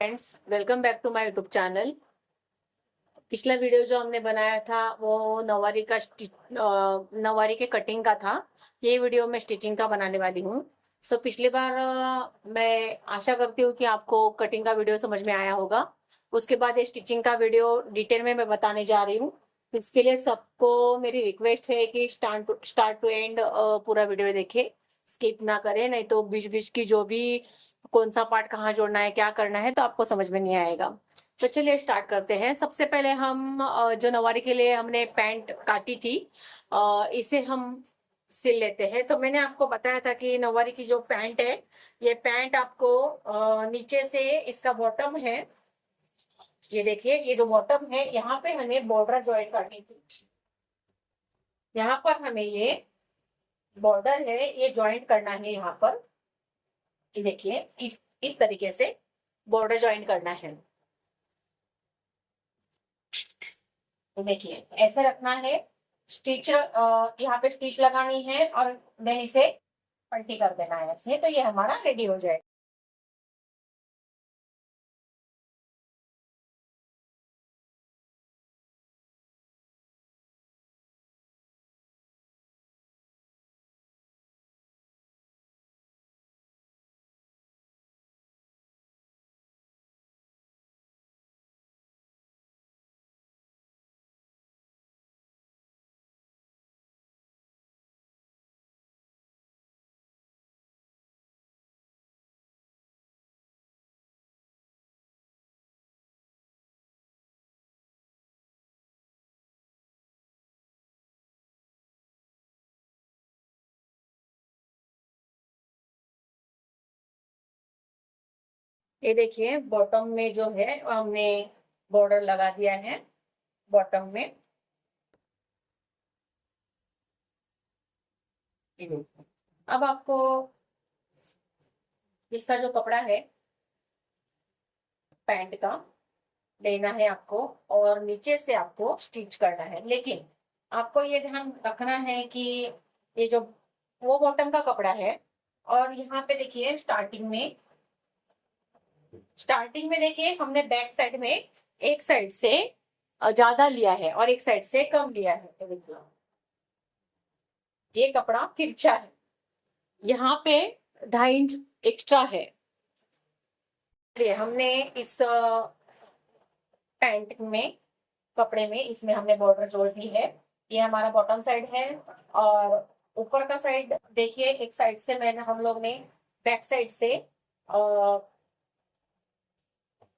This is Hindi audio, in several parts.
Friends, welcome back to my YouTube channel. पिछला वीडियो जो हमने बनाया था वो नवारी के कटिंग का था। ये वीडियो मैं स्टिचिंग का बनाने वाली हूँ। तो पिछली बार मैं आशा करती हूँ कि आपको कटिंग का वीडियो समझ में आया होगा। उसके बाद ये स्टिचिंग का वीडियो डिटेल में मैं बताने जा रही हूँ। इसके लिए सबको मेरी रिक्वेस्ट है कि स्टार्ट टू एंड पूरा वीडियो देखें, स्किप ना करें, नहीं तो बीच बीच की जो भी कौन सा पार्ट कहाँ जोड़ना है, क्या करना है, तो आपको समझ में नहीं आएगा। तो चलिए स्टार्ट करते हैं। सबसे पहले हम जो नवारी के लिए हमने पैंट काटी थी, इसे हम सिल लेते हैं। तो मैंने आपको बताया था कि नवारी की जो पैंट है, ये पैंट आपको नीचे से इसका बॉटम है, ये देखिए, ये जो बॉटम है यहाँ पे हमें बॉर्डर ज्वाइन करनी थी। यहाँ पर हमें ये बॉर्डर है, ये ज्वाइंट करना है यहाँ पर। ये देखिए, इस तरीके से बॉर्डर ज्वाइन करना है। देखिए, ऐसे रखना है। स्टिच यहाँ पे स्टिच लगानी है और देन इसे पट्टी कर देना है ऐसे, तो ये हमारा रेडी हो जाएगा। ये देखिए, बॉटम में जो है हमने बॉर्डर लगा दिया है बॉटम में। ये देखिए, अब आपको इसका जो कपड़ा है पैंट का लेना है आपको, और नीचे से आपको स्टिच करना है। लेकिन आपको ये ध्यान रखना है कि ये जो वो बॉटम का कपड़ा है, और यहाँ पे देखिए स्टार्टिंग में देखिए हमने बैक साइड में एक साइड से ज्यादा लिया है और एक साइड से कम लिया है। तो देखिए, ये कपड़ा तिरछा है, यहाँ पे 2.5 इंच एक्स्ट्रा है। चलिए, हमने इस पैंट में कपड़े में इसमें हमने बॉर्डर जोड़ दी है। ये हमारा बॉटम साइड है, और ऊपर का साइड देखिए, एक साइड से मैंने हम लोग ने बैक साइड से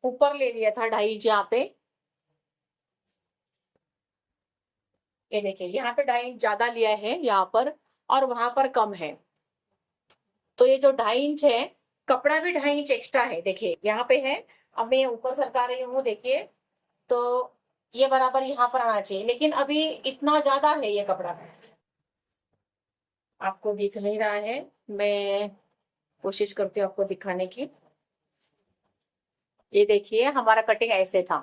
ऊपर ले लिया था 2.5 इंच यहाँ पे। ये देखिए, यहाँ पे 2.5 इंच ज्यादा लिया है यहाँ पर, और वहां पर कम है। तो ये जो 2.5 इंच है, कपड़ा भी 2.5 इंच एक्स्ट्रा है। देखिए यहाँ पे है, अब मैं ऊपर सरका रही हूँ, देखिए। तो ये बराबर यहाँ पर आना चाहिए, लेकिन अभी इतना ज्यादा है ये कपड़ा। आपको दिख नहीं रहा है, मैं कोशिश करती हूँ आपको दिखाने की। ये देखिए, हमारा कटिंग ऐसे था।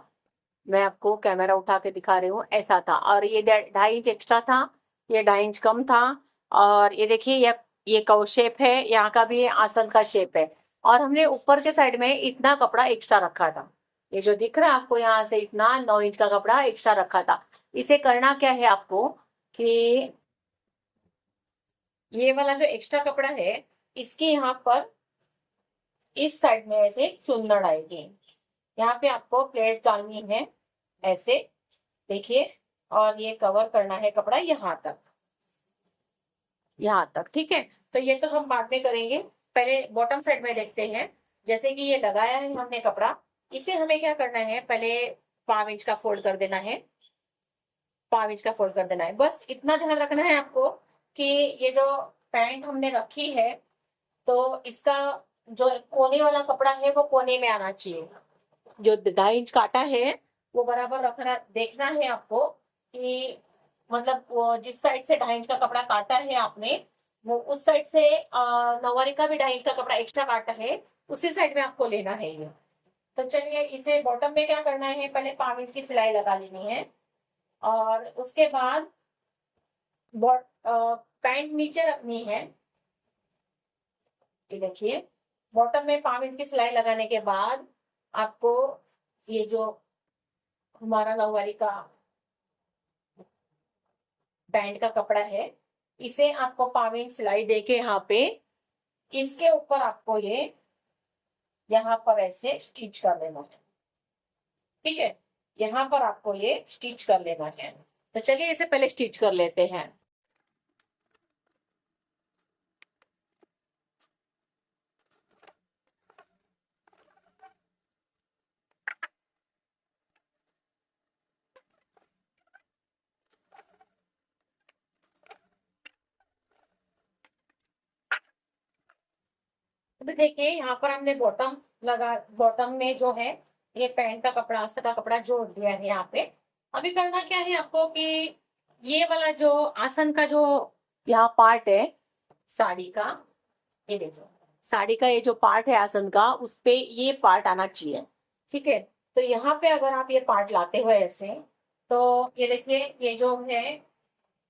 मैं आपको कैमरा उठा के दिखा रही हूँ, ऐसा था। और ये 2.5 इंच एक्स्ट्रा था, ये 2.5 इंच कम था। और ये देखिए, ये कव शेप है, यहाँ का भी आसन का शेप है। और हमने ऊपर के साइड में इतना कपड़ा एक्स्ट्रा रखा था। ये जो दिख रहा है आपको, यहाँ से इतना 9 इंच का कपड़ा एक्स्ट्रा रखा था। इसे करना क्या है आपको कि ये वाला जो एक्स्ट्रा कपड़ा है, इसके यहाँ पर इस साइड में ऐसे चुन्नड़ आएगी। यहाँ पे आपको प्लेट डालनी है ऐसे, देखिए। और ये कवर करना है कपड़ा यहाँ तक, यहाँ तक, ठीक है। तो ये तो हम बाद में करेंगे, पहले बॉटम साइड में देखते हैं। जैसे कि ये लगाया है हमने कपड़ा, इसे हमें क्या करना है, पहले 5 इंच का फोल्ड कर देना है। 5 इंच का फोल्ड कर देना है, बस इतना ध्यान रखना है आपको कि ये जो पैंट हमने रखी है, तो इसका जो कोने वाला कपड़ा है वो कोने में आना चाहिए। जो 2.5 इंच काटा है वो बराबर रखना, देखना है आपको कि मतलब वो जिस साइड से 2.5 इंच का कपड़ा काटा है आपने, वो उस साइड से नौवारी का भी 2.5 इंच का कपड़ा एक्स्ट्रा काटा है, उसी साइड में आपको लेना है ये। तो चलिए, इसे बॉटम में क्या करना है, पहले 5 इंच की सिलाई लगा लेनी है। और उसके बाद पैंट नीचे रखनी है। ये देखिए, बॉटम में 5 इंच की सिलाई लगाने के बाद आपको ये जो हमारा नौवारी का पैंट का कपड़ा है, इसे आपको पाविंग सिलाई देके यहाँ पे इसके ऊपर आपको ये यहाँ पर ऐसे स्टिच कर लेना है। ठीक है, यहाँ पर आपको ये स्टिच कर लेना है। तो चलिए इसे पहले स्टिच कर लेते हैं। अभी देखिए यहाँ पर हमने बॉटम लगा, बॉटम में जो है ये पैंट का कपड़ा, अस्तर का कपड़ा जोड़ दिया है यहाँ पे। अभी करना क्या है आपको कि ये वाला जो आसन का जो यहाँ पार्ट है साड़ी का, ये देखो साड़ी का ये जो पार्ट है आसन का, उस पे ये पार्ट आना चाहिए। ठीक है, तो यहाँ पे अगर आप ये पार्ट लाते हुए ऐसे, तो ये देखिए ये जो है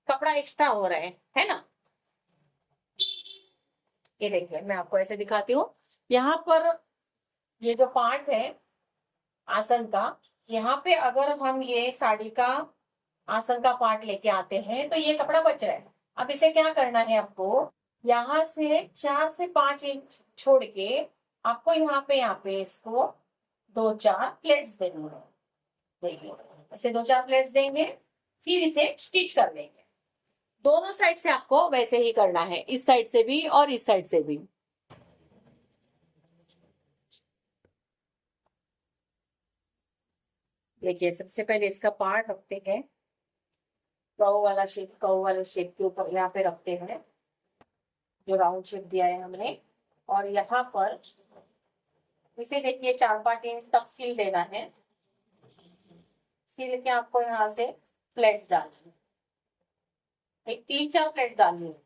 कपड़ा एक्स्ट्रा हो रहा है ना। ये देखिए मैं आपको ऐसे दिखाती हूँ, यहाँ पर ये जो पार्ट है आसन का, यहाँ पे अगर हम ये साड़ी का आसन का पार्ट लेके आते हैं तो ये कपड़ा बच रहा है। अब इसे क्या करना है आपको, यहाँ से 4 से 5 इंच छोड़ के आपको यहाँ पे इसको 2-4 प्लेट्स देनी है। देखिए ऐसे 2-4 प्लेट्स देंगे, फिर इसे स्टिच कर लेंगे। दोनों साइड से आपको वैसे ही करना है, इस साइड से भी और इस साइड से भी। देखिए सबसे पहले इसका पार्ट रखते हैं, कर्व वाला शेप के ऊपर यहाँ पे रखते हैं, जो राउंड शेप दिया है हमने। और यहाँ पर इसे देखिए 4-5 इंच तक सील देना है। सील के आपको यहाँ से प्लेट डालनी है, एक 3-4 प्लेट डालनी है।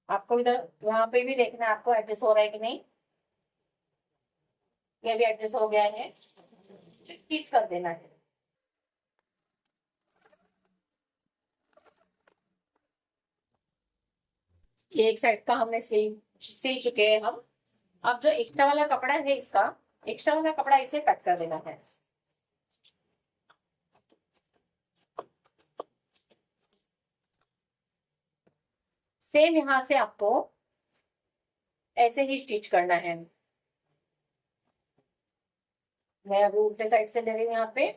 आपको इधर यहाँ पे भी देखना है आपको एडजस्ट हो रहा है कि नहीं। ये भी एडजस्ट हो गया है, फिक्स कर देना है। ये एक साइड का हमने सिल चुके हैं हम। अब जो एक्स्ट्रा वाला कपड़ा है इसका, एक्स्ट्रा वाला कपड़ा इसे कट कर देना है। सेम यहाँ से आपको ऐसे ही स्टिच करना है। मैं अभी उल्टे साइड से ले रही हूँ यहाँ पे।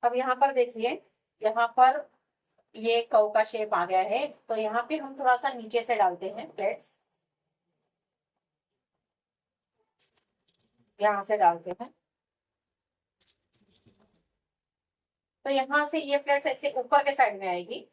अब यहाँ पर देखिए, यहाँ पर ये कव का शेप आ गया है, तो यहाँ पे हम थोड़ा सा नीचे से डालते हैं प्लेट्स, यहाँ से डालते हैं। तो यहाँ से ये प्लेट्स ऐसे ऊपर के साइड में आएगी।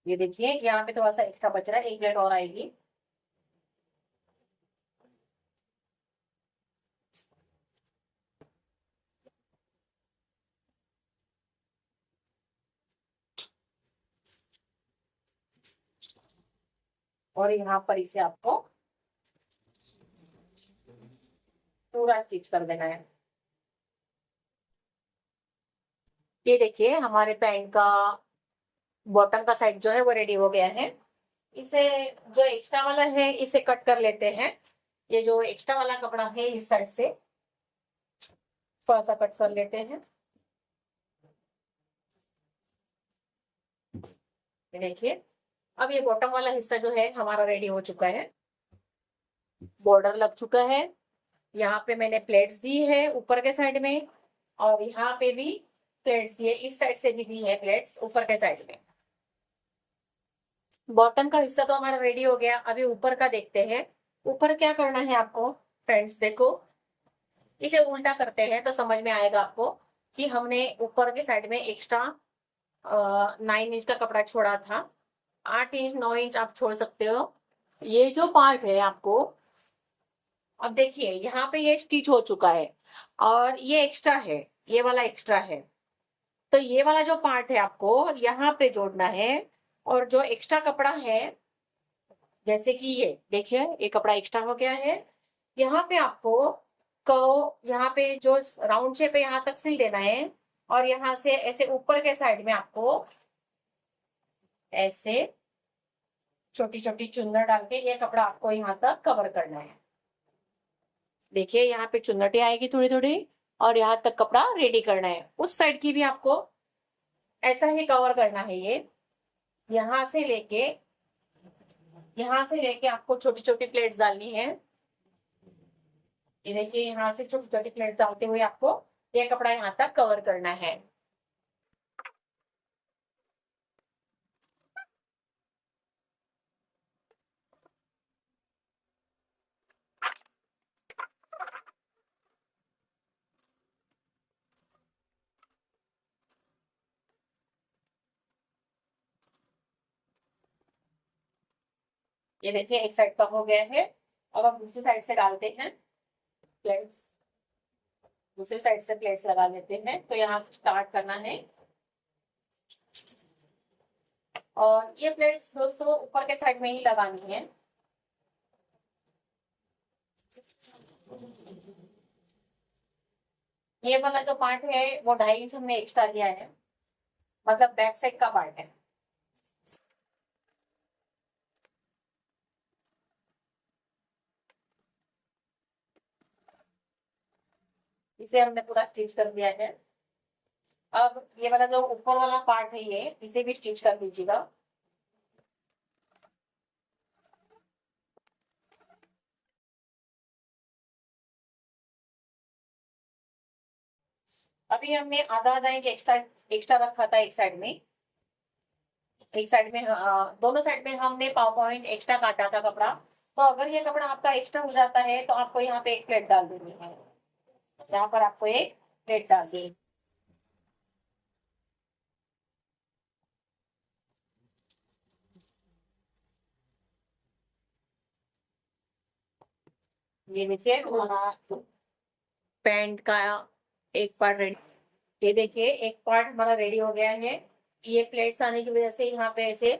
ये देखिए यहाँ पे थोड़ा सा एक्स्ट्रा बच रहा है, एक प्लेट और आएगी। और यहाँ पर इसे आपको पूरा स्टिच कर देना है। ये देखिए हमारे पैंट का बॉटम का साइड जो है वो रेडी हो गया है। इसे जो एक्स्ट्रा वाला है इसे कट कर लेते हैं। ये जो एक्स्ट्रा वाला कपड़ा है इस साइड से थोड़ा सा कट कर लेते हैं। देखिए अब ये बॉटम वाला हिस्सा जो है हमारा रेडी हो चुका है। बॉर्डर लग चुका है, यहाँ पे मैंने प्लेट्स दी है ऊपर के साइड में, और यहाँ पे भी प्लेट्स दी है, इस साइड से भी दी है प्लेट्स ऊपर के साइड में। बॉटम का हिस्सा तो हमारा रेडी हो गया। अभी ऊपर का देखते हैं। ऊपर क्या करना है आपको फ्रेंड्स, देखो इसे उल्टा करते हैं तो समझ में आएगा आपको कि हमने ऊपर के साइड में एक्स्ट्रा 9 इंच का कपड़ा छोड़ा था। 8 इंच 9 इंच आप छोड़ सकते हो। ये जो पार्ट है आपको, अब देखिए यहाँ पे ये स्टिच हो चुका है और ये एक्स्ट्रा है, ये वाला एक्स्ट्रा है। तो ये वाला जो पार्ट है आपको यहाँ पे जोड़ना है, और जो एक्स्ट्रा कपड़ा है, जैसे कि ये देखिए ये कपड़ा एक्स्ट्रा हो गया है, यहाँ पे आपको यहाँ पे जो राउंड शेप है यहाँ तक सिल देना है, और यहाँ से ऐसे ऊपर के साइड में आपको ऐसे छोटी छोटी चुन्नट डाल के ये कपड़ा आपको यहाँ तक कवर करना है। देखिए यहाँ पे चुन्नटें आएगी थोड़ी थोड़ी, और यहाँ तक कपड़ा रेडी करना है। उस साइड की भी आपको ऐसा ही कवर करना है। ये यहाँ से लेके आपको छोटी छोटी प्लेट्स डालनी है। ये देखिए यहाँ से छोटी छोटी प्लेट्स डालते हुए आपको ये कपड़ा यहाँ तक कवर करना है। ये देखिए एक साइड का हो गया है। अब हम दूसरी साइड से डालते हैं प्लेट्स। दूसरी साइड से प्लेट्स लगा लेते हैं। तो यहाँ से स्टार्ट करना है, और ये प्लेट्स दोस्तों ऊपर के साइड में ही लगानी है। ये वाला जो पार्ट है वो 2.5 इंच हमने एक्स्ट्रा लिया है, मतलब बैक साइड का पार्ट है। इसे हमने पूरा स्टिच कर दिया है। अब ये वाला जो ऊपर वाला पार्ट है ये इसे भी स्टिच कर दीजिएगा। अभी हमने आधा आधा इंच एक्स्ट्रा एक्स्ट्रा रखा था एक साइड में। दोनों साइड में हमने पाव पॉइंट एक्स्ट्रा काटा था कपड़ा। तो अगर ये कपड़ा आपका एक्स्ट्रा हो जाता है तो आपको यहाँ पे एक प्लेट डाल देनी है। यहाँ पर आपको एक प्लेट डाल देनी। ये देखिए हमारा पैंट का एक पार्ट रेडी। ये देखिए एक पार्ट हमारा रेडी हो गया है। ये प्लेट्स आने की वजह से यहाँ पे ऐसे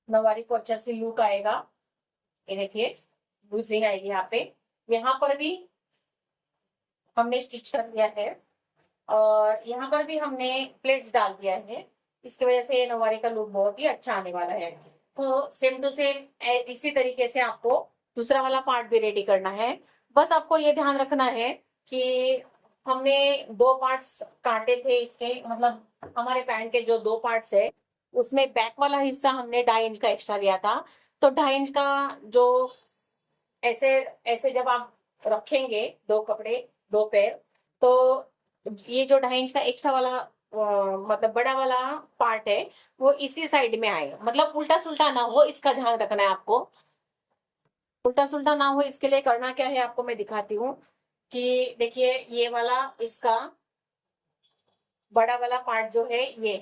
नवारी को अच्छा से लुक आएगा। ये देखिए लूजिंग आएगी यहाँ पे। यहाँ पर भी हमने स्टिच कर दिया है, और यहाँ पर भी हमने प्लेट्स डाल दिया है। इसकी वजह से ये नवारी का लुक बहुत ही अच्छा आने वाला है। तो सेम टू सेम इसी तरीके से आपको दूसरा वाला पार्ट भी रेडी करना है। बस आपको ये ध्यान रखना है कि हमने 2 पार्ट्स काटे थे इसके, मतलब हमारे पैंट के जो 2 पार्ट्स है उसमें बैक वाला हिस्सा हमने 2.5 इंच का एक्स्ट्रा लिया था। तो 2.5 इंच का जो ऐसे ऐसे जब आप रखेंगे 2 कपड़े 2 पैर, तो ये जो 2.5 इंच का एक्स्ट्रा वाला मतलब बड़ा वाला पार्ट है वो इसी साइड में आए, मतलब उल्टा सुल्टा ना हो, इसका ध्यान रखना है आपको। उल्टा सुल्टा ना हो इसके लिए करना क्या है आपको मैं दिखाती हूँ। कि देखिए ये वाला इसका बड़ा वाला पार्ट जो है ये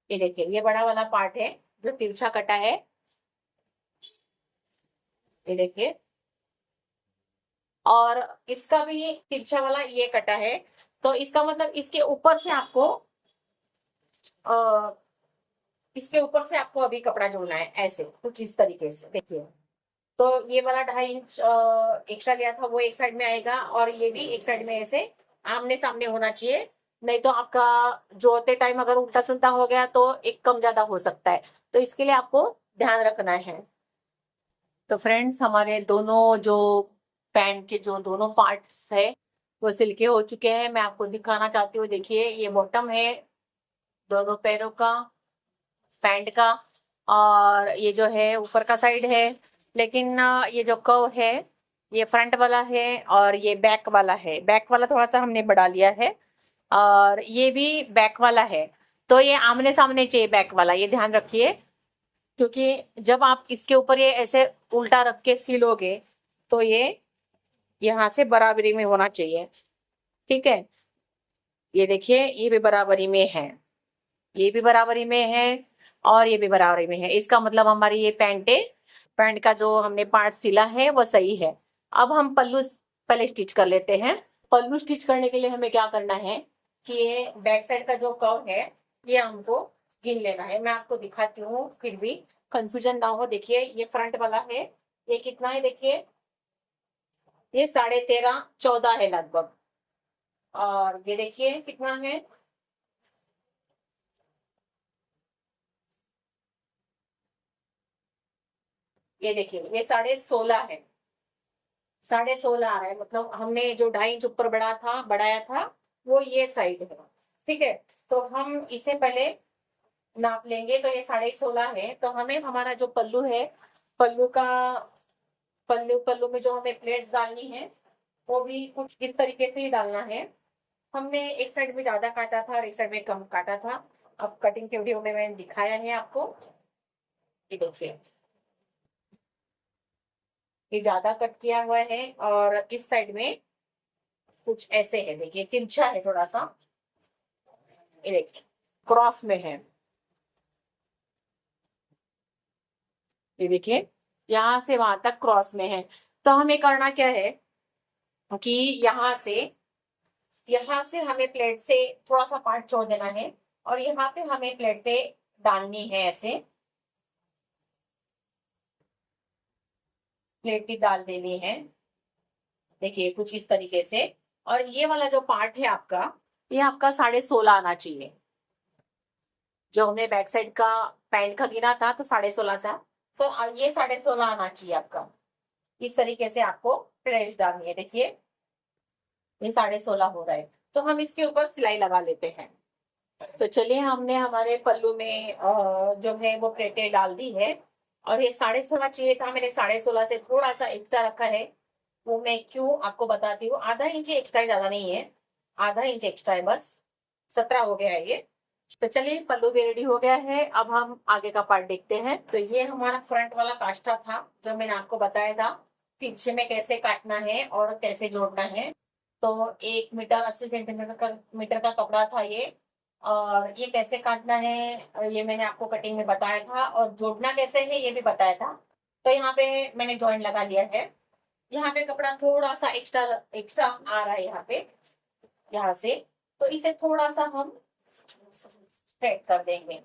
देखिए ये बड़ा वाला पार्ट है जो तिरछा कटा है। ये देखिए, और इसका भी तिरछा वाला ये कटा है। तो इसका मतलब इसके ऊपर से आपको अभी कपड़ा जोड़ना है ऐसे कुछ इस तरीके से। देखिए तो ये वाला 2.5 इंच एक्स्ट्रा लिया था वो एक साइड में आएगा, और ये भी एक साइड में ऐसे आमने सामने होना चाहिए। नहीं तो आपका जोड़ते टाइम अगर उल्टा सुल्टा हो गया तो एक कम ज्यादा हो सकता है। तो इसके लिए आपको ध्यान रखना है। तो फ्रेंड्स हमारे दोनों जो पैंट के जो दोनों पार्ट्स है वो सिल के हो चुके हैं। मैं आपको दिखाना चाहती हूँ। देखिए ये बॉटम है दोनों पैरों का पैंट का, और ये जो है ऊपर का साइड है। लेकिन ये जो कर्व है ये फ्रंट वाला है, और ये बैक वाला है। बैक वाला थोड़ा सा हमने बढ़ा लिया है, और ये भी बैक वाला है। तो ये आमने सामने चाहिए बैक वाला, ये ध्यान रखिए। क्योंकि जब आप इसके ऊपर ये ऐसे उल्टा रख के सिलोगे तो ये यहाँ से बराबरी में होना चाहिए। ठीक है, ये देखिए ये भी बराबरी में है, ये भी बराबरी में है, और ये भी बराबरी में है। इसका मतलब हमारी ये पैंट का जो हमने पार्ट सिला है वो सही है। अब हम पल्लू पहले स्टिच कर लेते हैं। पल्लू स्टिच करने के लिए हमें क्या करना है कि ये बैक साइड का जो कर्व है ये हमको गिन लेना है। मैं आपको दिखाती हूँ, फिर भी कंफ्यूजन ना हो। देखिए ये फ्रंट वाला है, ये कितना है देखिए, ये 13.5 14 है लगभग। और ये देखिए कितना है, ये देखिए ये 16.5 है। 16.5 आ रहा है, मतलब हमने जो 2.5 इंच ऊपर बढ़ाया था वो ये साइड है। ठीक है, तो हम इसे पहले नाप लेंगे। तो ये 16.5 है, तो हमें हमारा जो पल्लू है, पल्लू का पल्लू में जो हमें प्लेट्स डालनी है वो भी कुछ इस तरीके से ही डालना है। हमने एक साइड में ज्यादा काटा था और एक साइड में कम काटा था। अब कटिंग के वीडियो में मैंने दिखाया है आपको। ये देखिए ये ज्यादा कट किया हुआ है और इस साइड में कुछ ऐसे है, देखिए तिरछा है थोड़ा सा, ये देखिए क्रॉस में है। ये देखिए यहाँ से वहां तक क्रॉस में है। तो हमें करना क्या है कि यहाँ से हमें प्लेट से थोड़ा सा पार्ट छोड़ देना है और यहाँ पे हमें प्लेट पे डालनी है, ऐसे प्लेट भी डाल देनी है। देखिए कुछ इस तरीके से। और ये वाला जो पार्ट है आपका, ये आपका 16.5 आना चाहिए। जो हमने बैक साइड का पैंट का गिना था तो 16.5 था, तो ये 16.5 आना चाहिए आपका। इस तरीके से आपको प्लेट डालनी है। देखिए ये 16.5 हो रहा है, तो हम इसके ऊपर सिलाई लगा लेते हैं। तो चलिए हमने हमारे पल्लू में जो है वो प्लेटें डाल दी है। और ये 16.5 चाहिए था, मैंने 16.5 से थोड़ा सा एक्स्ट्रा रखा है। वो मैं क्यों आपको बताती हूँ। आधा इंच एक्स्ट्रा है, ज्यादा नहीं है, आधा इंच एक्स्ट्रा है बस। 17 हो गया है ये। तो चलिए पल्लू भी रेडी हो गया है, अब हम आगे का पार्ट देखते हैं। तो ये हमारा फ्रंट वाला काष्टा था जो मैंने आपको बताया था पीछे में कैसे काटना है और कैसे जोड़ना है। तो 1 मीटर 80 सेंटीमीटर का कपड़ा था ये। और ये कैसे काटना है ये मैंने आपको कटिंग में बताया था, और जोड़ना कैसे है ये भी बताया था। तो यहाँ पे मैंने जॉइंट लगा लिया है। यहाँ पे कपड़ा थोड़ा सा एक्स्ट्रा एक्स्ट्रा आ रहा है यहाँ पे, यहाँ से। तो इसे थोड़ा सा हम स्ट्रेट कर देंगे।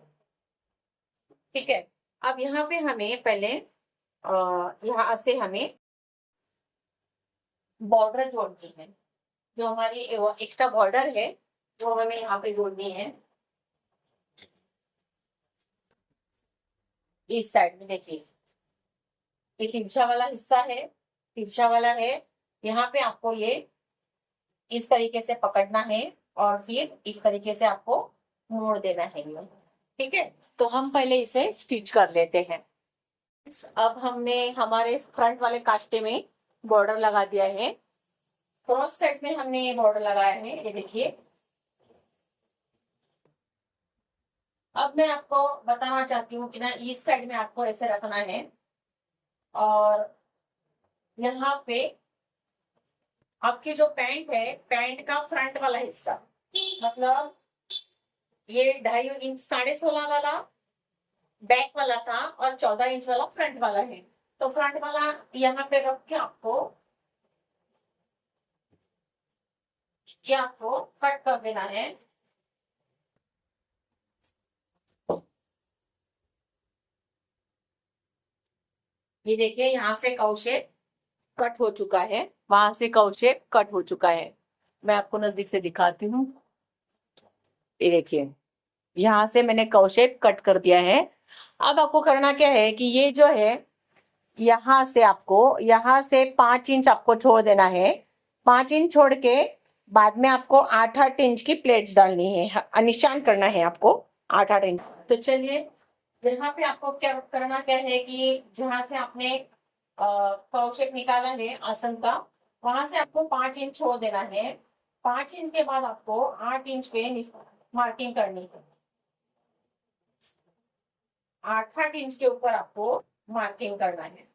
ठीक है, अब यहाँ पे हमें पहले यहाँ से हमें बॉर्डर जोड़नी है। जो हमारी एक्स्ट्रा बॉर्डर है वो हमें यहाँ पे जोड़नी है। इस साइड में देखिए ये तिरछा वाला हिस्सा है, तिरछा वाला है। यहाँ पे आपको ये इस तरीके से पकड़ना है और फिर इस तरीके से आपको मोड़ देना है ये। ठीक है, तो हम पहले इसे स्टिच कर लेते हैं। अब हमने हमारे फ्रंट वाले कास्टे में बॉर्डर लगा दिया है। क्रॉस साइड में हमने ये बॉर्डर लगाया है, ये देखिए। अब मैं आपको बताना चाहती हूँ कि ना इस साइड में आपको ऐसे रखना है और यहाँ पे आपकी जो पैंट है, पैंट का फ्रंट वाला हिस्सा, मतलब ये 2.5 इंच 16.5 वाला बैक वाला था और 14 इंच वाला फ्रंट वाला है। तो फ्रंट वाला यहाँ पे रख के आपको ये आपको कट कर देना है। ये देखिए यहाँ से कर्व शेप कट हो चुका है, वहां से कर्व शेप कट हो चुका है। मैं आपको नजदीक से दिखाती हूँ। ये देखिए यहाँ से मैंने कर्व शेप कट कर दिया है। अब आपको करना क्या है कि ये जो है यहाँ से 5 इंच आपको छोड़ देना है। 5 इंच छोड़ के बाद में आपको 8-8 इंच की प्लेट्स डालनी है, निशान करना है आपको 8-8 इंच। तो चलिए यहाँ पे आपको क्या करना क्या है कि जहाँ से आपने कर्व शेप निकाला है आसन का, वहां से आपको 5 इंच छोड़ देना है। 5 इंच के बाद आपको 8 इंच पे मार्किंग करनी है। 8-8 इंच के ऊपर आपको मार्किंग करना है।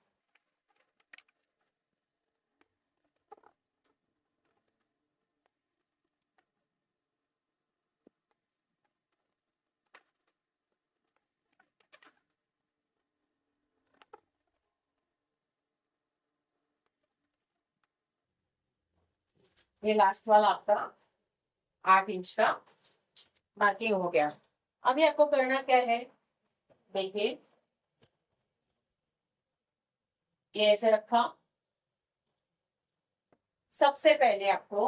ये लास्ट वाला आपका 8 इंच का मार्किंग हो गया। अभी आपको करना क्या है, देखिए ये ऐसे रखा। सबसे पहले आपको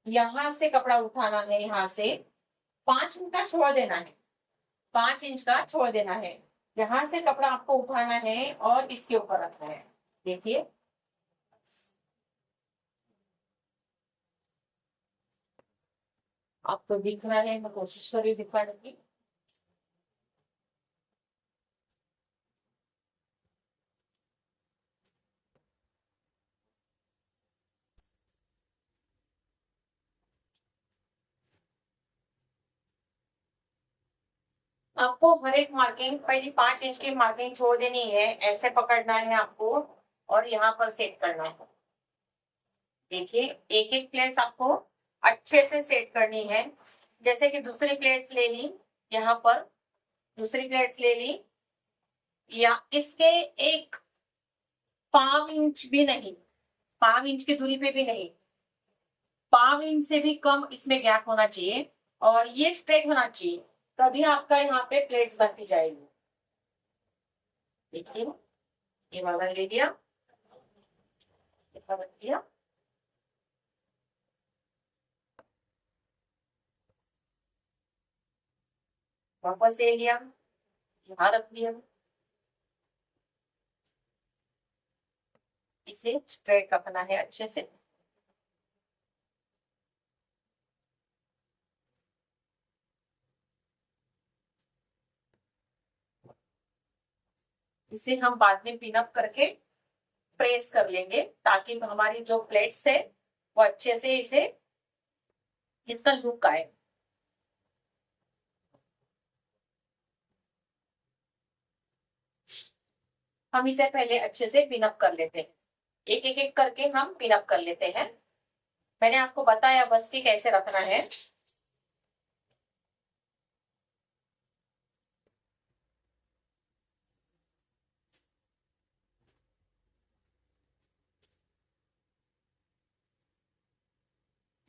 यहां से कपड़ा उठाना है, यहां से 5 इंच का छोड़ देना है, 5 इंच का छोड़ देना है। यहां से कपड़ा आपको उठाना है और इसके ऊपर रखना है। देखिए आपको दिख रहा है, मैं कोशिश कर रही हूँ दिखाने की। आपको हर एक मार्किंग पहले 5 इंच की मार्किंग छोड़ देनी है, ऐसे पकड़ना है आपको और यहाँ पर सेट करना है। देखिए एक एक प्लेट्स आपको अच्छे से सेट करनी है। जैसे कि दूसरी प्लेट्स ले ली, यहाँ पर दूसरी प्लेट्स ले ली, या इसके एक 5 इंच भी नहीं, 5 इंच की दूरी पे भी नहीं, 5 इंच से भी कम इसमें गैप होना चाहिए और ये स्ट्रेट होना चाहिए, तभी आपका यहाँ पे प्लेट्स बनती जाएगी। देखिए ये वाला ले लिया, इतना बन दिया। वापस ले लिया, यहाँ रख दिया, इसे स्ट्रेट रखना है अच्छे से। इसे हम बाद में पिन अप करके प्रेस कर लेंगे, ताकि हमारी जो प्लेट्स है वो अच्छे से इसे इसका लुक आए। हम इसे पहले अच्छे से पिन अप कर लेते हैं, एक एक एक करके हम पिन अप कर लेते हैं। मैंने आपको बताया बस कि कैसे रखना है।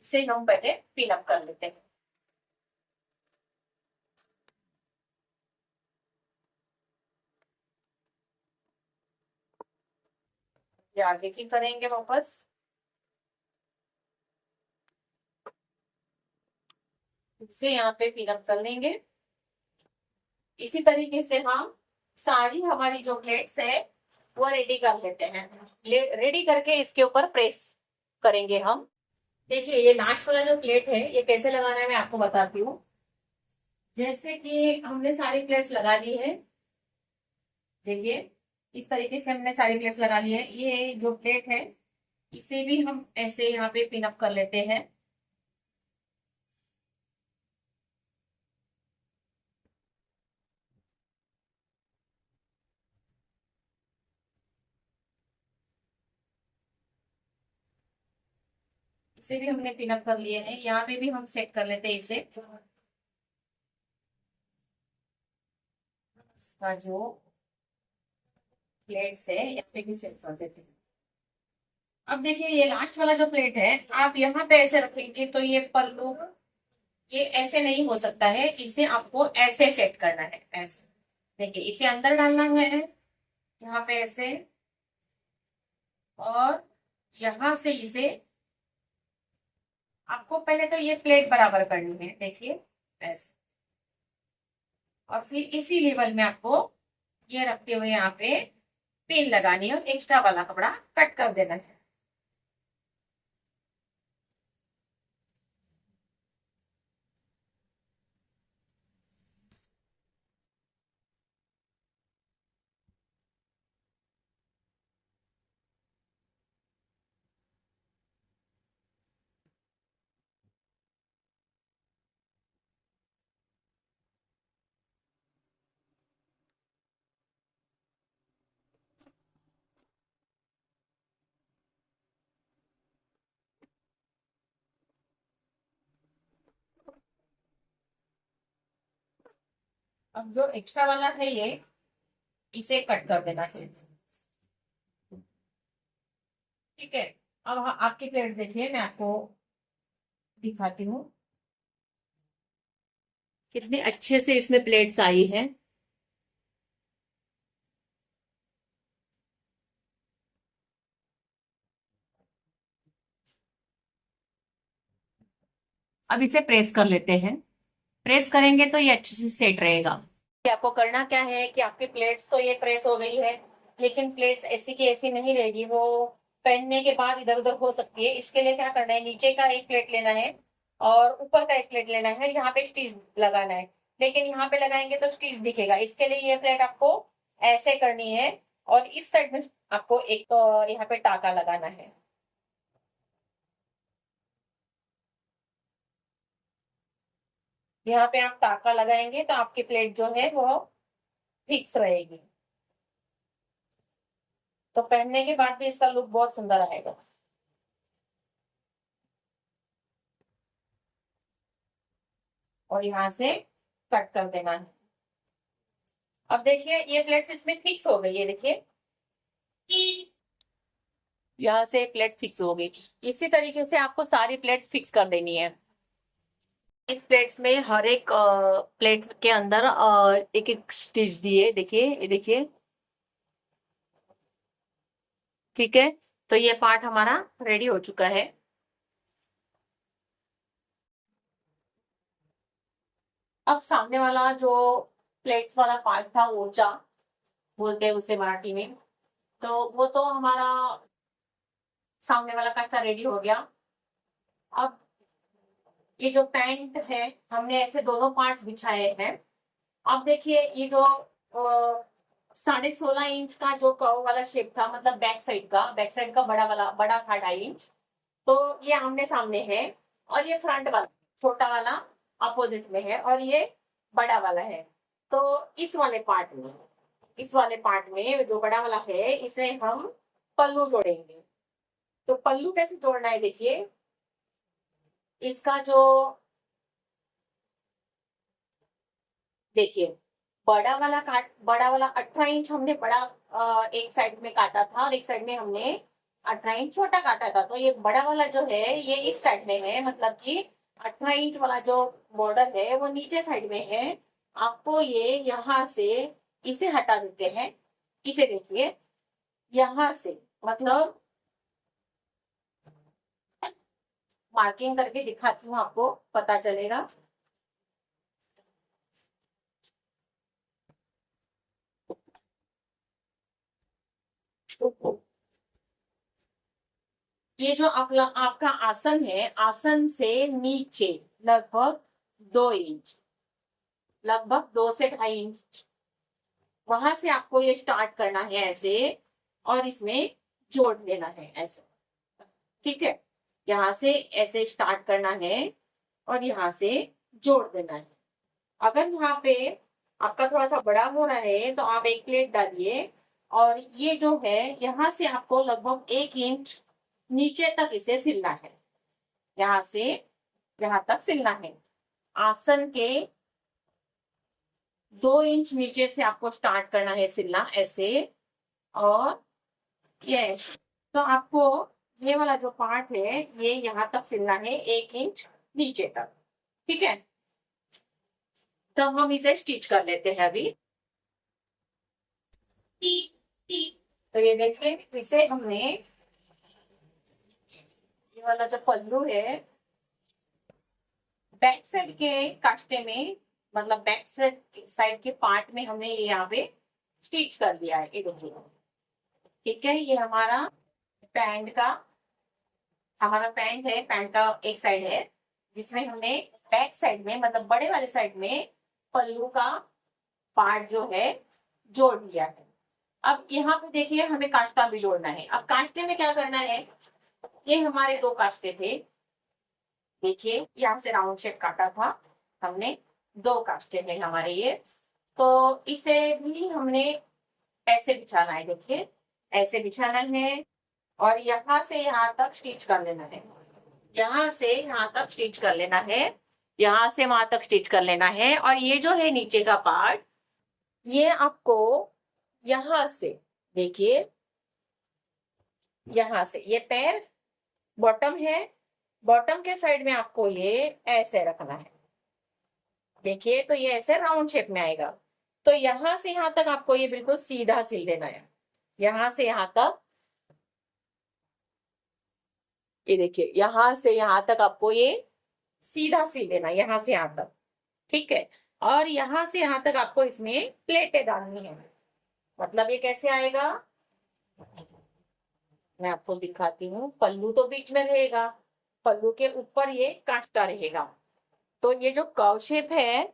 इसे हम पहले पिन अप कर लेते हैं। ये आगे की करेंगे वापस, इसे यहाँ पे पिन अप कर लेंगे। इसी तरीके से हम सारी हमारी जो प्लेट्स है वो रेडी कर लेते हैं। रेडी करके इसके ऊपर प्रेस करेंगे हम। देखिए ये लास्ट वाला जो प्लेट है ये कैसे लगाना है मैं आपको बताती हूँ। जैसे कि हमने सारी प्लेट्स लगा ली है, देखिए इस तरीके से हमने सारी प्लेट्स लगा ली है। ये जो प्लेट है इसे भी हम ऐसे यहाँ पे पिन अप कर लेते हैं। इसे भी हमने पिन अप कर लिए हैं, यहाँ पे भी हम सेट कर लेते हैं इसे। इसका जो प्लेट्स है यहाँ पे भी सेट कर देते हैं। अब देखिए ये लास्ट वाला जो प्लेट है आप यहाँ पे ऐसे रखेंगे तो ये पल्लू ये ऐसे नहीं हो सकता है, इसे आपको ऐसे सेट करना है, ऐसे। देखिए इसे अंदर डालना है यहाँ पे ऐसे, और यहाँ से इसे आपको पहले तो ये प्लेट बराबर करनी है, देखिए ऐसे। और फिर इसी लेवल में आपको ये रखते हुए यहाँ पे पिन लगानी है और एक्स्ट्रा वाला कपड़ा कट कर देना है। अब जो एक्स्ट्रा वाला है ये इसे कट कर देना है, ठीक है। अब आपकी प्लेट देखिए, मैं आपको दिखाती हूँ कितने अच्छे से इसमें प्लेट्स आई है। अब इसे प्रेस कर लेते हैं। प्रेस करेंगे तो ये अच्छे से सेट रहेगा। कि आपको करना क्या है कि आपकी प्लेट्स तो ये प्रेस हो गई है, लेकिन प्लेट्स ऐसी की ऐसी नहीं रहेगी, वो पहनने के बाद इधर उधर हो सकती है। इसके लिए क्या करना है, नीचे का एक प्लेट लेना है और ऊपर का एक प्लेट लेना है, यहाँ पे स्टिच लगाना है। लेकिन यहाँ पे लगाएंगे तो स्टिच दिखेगा, इसके लिए ये प्लेट आपको ऐसे करनी है और इस साइड में आपको एक यहाँ पे टाका लगाना है। यहाँ पे आप टाका लगाएंगे तो आपकी प्लेट जो है वो फिक्स रहेगी, तो पहनने के बाद भी इसका लुक बहुत सुंदर आएगा। और यहाँ से कट कर देना है। अब देखिए ये प्लेट्स इसमें फिक्स हो गई है, देखिए यहाँ से प्लेट फिक्स हो गई। इसी तरीके से आपको सारी प्लेट्स फिक्स कर देनी है। इस प्लेट्स में हर एक प्लेट के अंदर एक एक स्टिच दिए, देखिए ये देखिए, ठीक है। तो ये पार्ट हमारा रेडी हो चुका है। अब सामने वाला जो प्लेट्स वाला पार्ट था, ऊंचा बोलते हैं उसे मराठी में, तो वो तो हमारा सामने वाला कच्चा रेडी हो गया। अब ये जो पैंट है, हमने ऐसे दोनों पार्ट्स बिछाए हैं। अब देखिए ये जो 16.5 इंच का जो कर्व वाला शेप था, मतलब बैक साइड का बड़ा था 2.5 इंच, तो ये आमने सामने है। और ये फ्रंट वाला छोटा वाला अपोजिट में है और ये बड़ा वाला है। तो इस वाले पार्ट में जो बड़ा वाला है, इसमें हम पल्लू जोड़ेंगे। तो पल्लू कैसे जोड़ना है, देखिए इसका जो, देखिए बड़ा वाला 18 इंच हमने बड़ा एक साइड में काटा था और एक साइड में हमने 18 इंच छोटा काटा था। तो ये बड़ा वाला जो है ये इस साइड में है, मतलब कि 18 इंच वाला जो बॉर्डर है वो नीचे साइड में है। आपको ये यहाँ से इसे हटा देते हैं। इसे देखिए यहाँ से, मतलब मार्किंग करके दिखाती हूँ, आपको पता चलेगा। ये जो आपका आसन है, आसन से नीचे लगभग 2 इंच, लगभग 2 से 2.5 इंच, वहां से आपको ये स्टार्ट करना है ऐसे, और इसमें जोड़ देना है ऐसे, ठीक है। यहाँ से ऐसे स्टार्ट करना है और यहाँ से जोड़ देना है। अगर यहाँ पे आपका थोड़ा सा बड़ा हो रहा है तो आप एक प्लेट डालिए, और ये जो है यहाँ से आपको लगभग 1 इंच नीचे तक इसे सिलना है। यहाँ से यहाँ तक सिलना है। आसन के 2 इंच नीचे से आपको स्टार्ट करना है सिलना ऐसे, और ये, तो आपको ये वाला जो पार्ट है ये यहाँ तक सिलना है 1 इंच नीचे तक, ठीक है। तो हम इसे स्टिच कर लेते हैं अभी। तो ये देखिए, इसे हमने, ये वाला जो पल्लू है बैक साइड के कास्टे में, मतलब बैक साइड के पार्ट में हमने ये यहाँ पे स्टिच कर दिया है, ये देखिए, ठीक है। ये हमारा पैंट है, पैंट का एक साइड है जिसमें हमने बैक साइड में, मतलब बड़े वाले साइड में पल्लू का पार्ट जो है जोड़ दिया है। अब यहाँ पे देखिए हमें कांस्टा भी जोड़ना है। अब कांस्टे में क्या करना है, ये हमारे 2 कांस्टे थे, देखिए यहाँ से राउंड शेप काटा था हमने, 2 कांस्टे हैं हमारे ये। तो इसे भी हमने ऐसे बिछाना है, देखिए ऐसे बिछाना है, और यहाँ से यहाँ तक स्टिच कर लेना है। यहाँ से यहाँ तक स्टिच कर लेना है, यहाँ से वहां तक स्टिच कर लेना है। और ये जो है नीचे का पार्ट, ये आपको यहाँ से, देखिए यहाँ से ये पैर बॉटम है, बॉटम के साइड में आपको ये ऐसे रखना है। देखिए तो ये ऐसे राउंड शेप में आएगा। तो यहां से यहां तक आपको ये बिल्कुल सीधा सिल देना है, यहां से यहां तक। ये देखिए यहां से यहां तक आपको ये सीधा सिल देना, यहां से यहां तक। ठीक है। और यहां से यहां तक आपको इसमें प्लेटें डालनी है। मतलब ये कैसे आएगा, मैं आपको दिखाती हूँ। पल्लू तो बीच में रहेगा, पल्लू के ऊपर ये कांटा रहेगा। तो ये जो कर्व शेप है,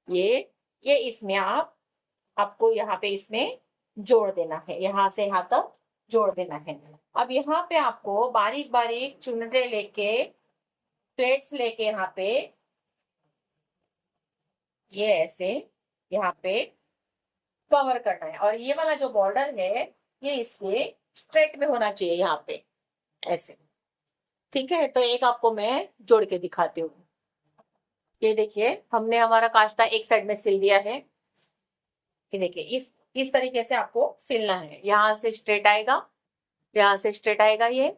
ये ये इसमें आपको यहाँ पे इसमें जोड़ देना है, यहाँ से यहाँ तक जोड़ देना है। अब यहाँ पे आपको बारीक बारीक चुनटे लेके, प्लेट्स लेके यहाँ पे ये ऐसे यहाँ पे कवर करना है। और ये वाला जो बॉर्डर है ये इसके स्ट्रेट में होना चाहिए यहाँ पे ऐसे। ठीक है। तो एक आपको मैं जोड़ के दिखाती हूँ। ये देखिए हमने हमारा काष्टा एक साइड में सिल दिया है। ये देखिए इस तरीके से आपको सिलना है। यहाँ से स्ट्रेट आएगा, यहाँ से स्ट्रेट आएगा ये,